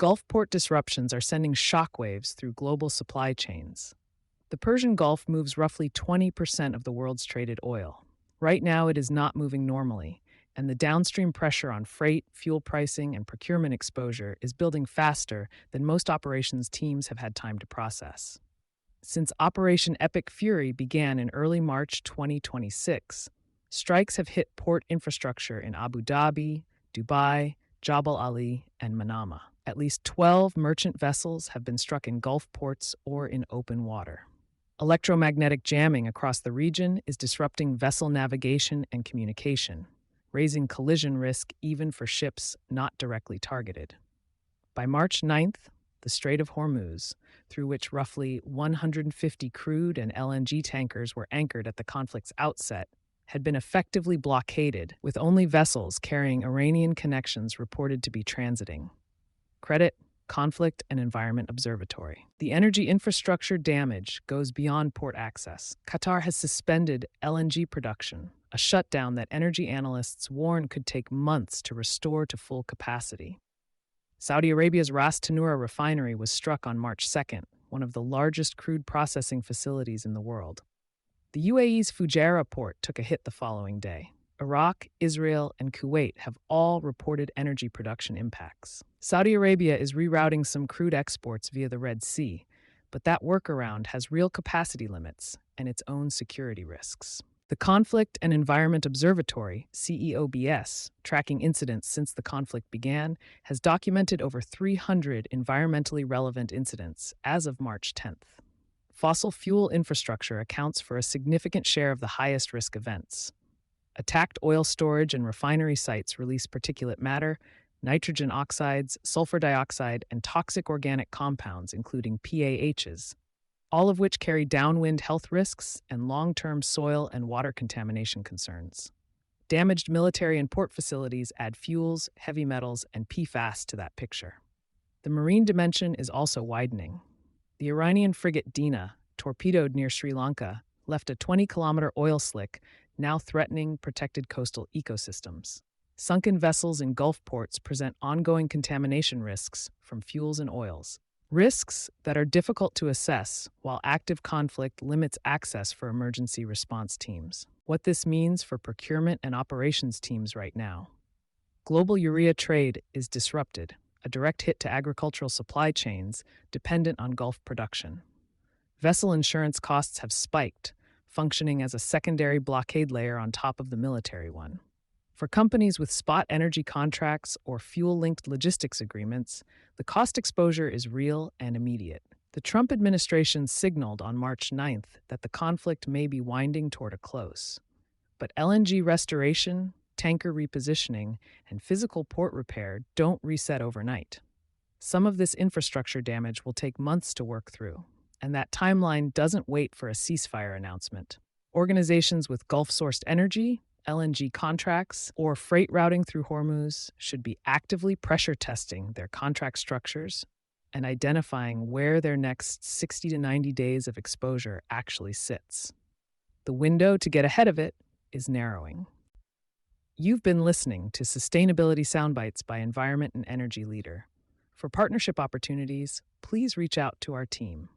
Gulf port disruptions are sending shockwaves through global supply chains. The Persian Gulf moves roughly 20% of the world's traded oil. Right now, it is not moving normally, and the downstream pressure on freight, fuel pricing, and procurement exposure is building faster than most operations teams have had time to process. Since Operation Epic Fury began in early March 2026, strikes have hit port infrastructure in Abu Dhabi, Dubai, Jabal Ali, and Manama. At least 12 merchant vessels have been struck in Gulf ports or in open water. Electromagnetic jamming across the region is disrupting vessel navigation and communication, raising collision risk even for ships not directly targeted. By March 9th, the Strait of Hormuz, through which roughly 150 crude and LNG tankers were anchored at the conflict's outset, had been effectively blockaded, with only vessels carrying Iranian connections reported to be transiting. Credit, Conflict and Environment Observatory. The energy infrastructure damage goes beyond port access. Qatar has suspended LNG production, a shutdown that energy analysts warn could take months to restore to full capacity. Saudi Arabia's Ras Tanura refinery was struck on March 2nd, one of the largest crude processing facilities in the world. The UAE's Fujairah port took a hit the following day. Iraq, Israel, and Kuwait have all reported energy production impacts. Saudi Arabia is rerouting some crude exports via the Red Sea, but that workaround has real capacity limits and its own security risks. The Conflict and Environment Observatory, CEOBS, tracking incidents since the conflict began, has documented over 300 environmentally relevant incidents as of March 10th. Fossil fuel infrastructure accounts for a significant share of the highest risk events. Attacked oil storage and refinery sites release particulate matter, nitrogen oxides, sulfur dioxide, and toxic organic compounds, including PAHs, all of which carry downwind health risks and long-term soil and water contamination concerns. Damaged military and port facilities add fuels, heavy metals, and PFAS to that picture. The marine dimension is also widening. The Iranian frigate Dina, torpedoed near Sri Lanka, left a 20-kilometer oil slick, now threatening protected coastal ecosystems. Sunken vessels in Gulf ports present ongoing contamination risks from fuels and oils, risks that are difficult to assess while active conflict limits access for emergency response teams. What this means for procurement and operations teams right now. Global urea trade is disrupted, a direct hit to agricultural supply chains dependent on Gulf production. Vessel insurance costs have spiked, functioning as a secondary blockade layer on top of the military one. For companies with spot energy contracts or fuel-linked logistics agreements, the cost exposure is real and immediate. The Trump administration signaled on March 9th that the conflict may be winding toward a close. But LNG restoration, tanker repositioning, and physical port repair don't reset overnight. Some of this infrastructure damage will take months to work through, and that timeline doesn't wait for a ceasefire announcement. Organizations with Gulf-sourced energy, LNG contracts, or freight routing through Hormuz should be actively pressure testing their contract structures and identifying where their next 60 to 90 days of exposure actually sits. The window to get ahead of it is narrowing. You've been listening to Sustainability Soundbites by Environment and Energy Leader. For partnership opportunities, please reach out to our team.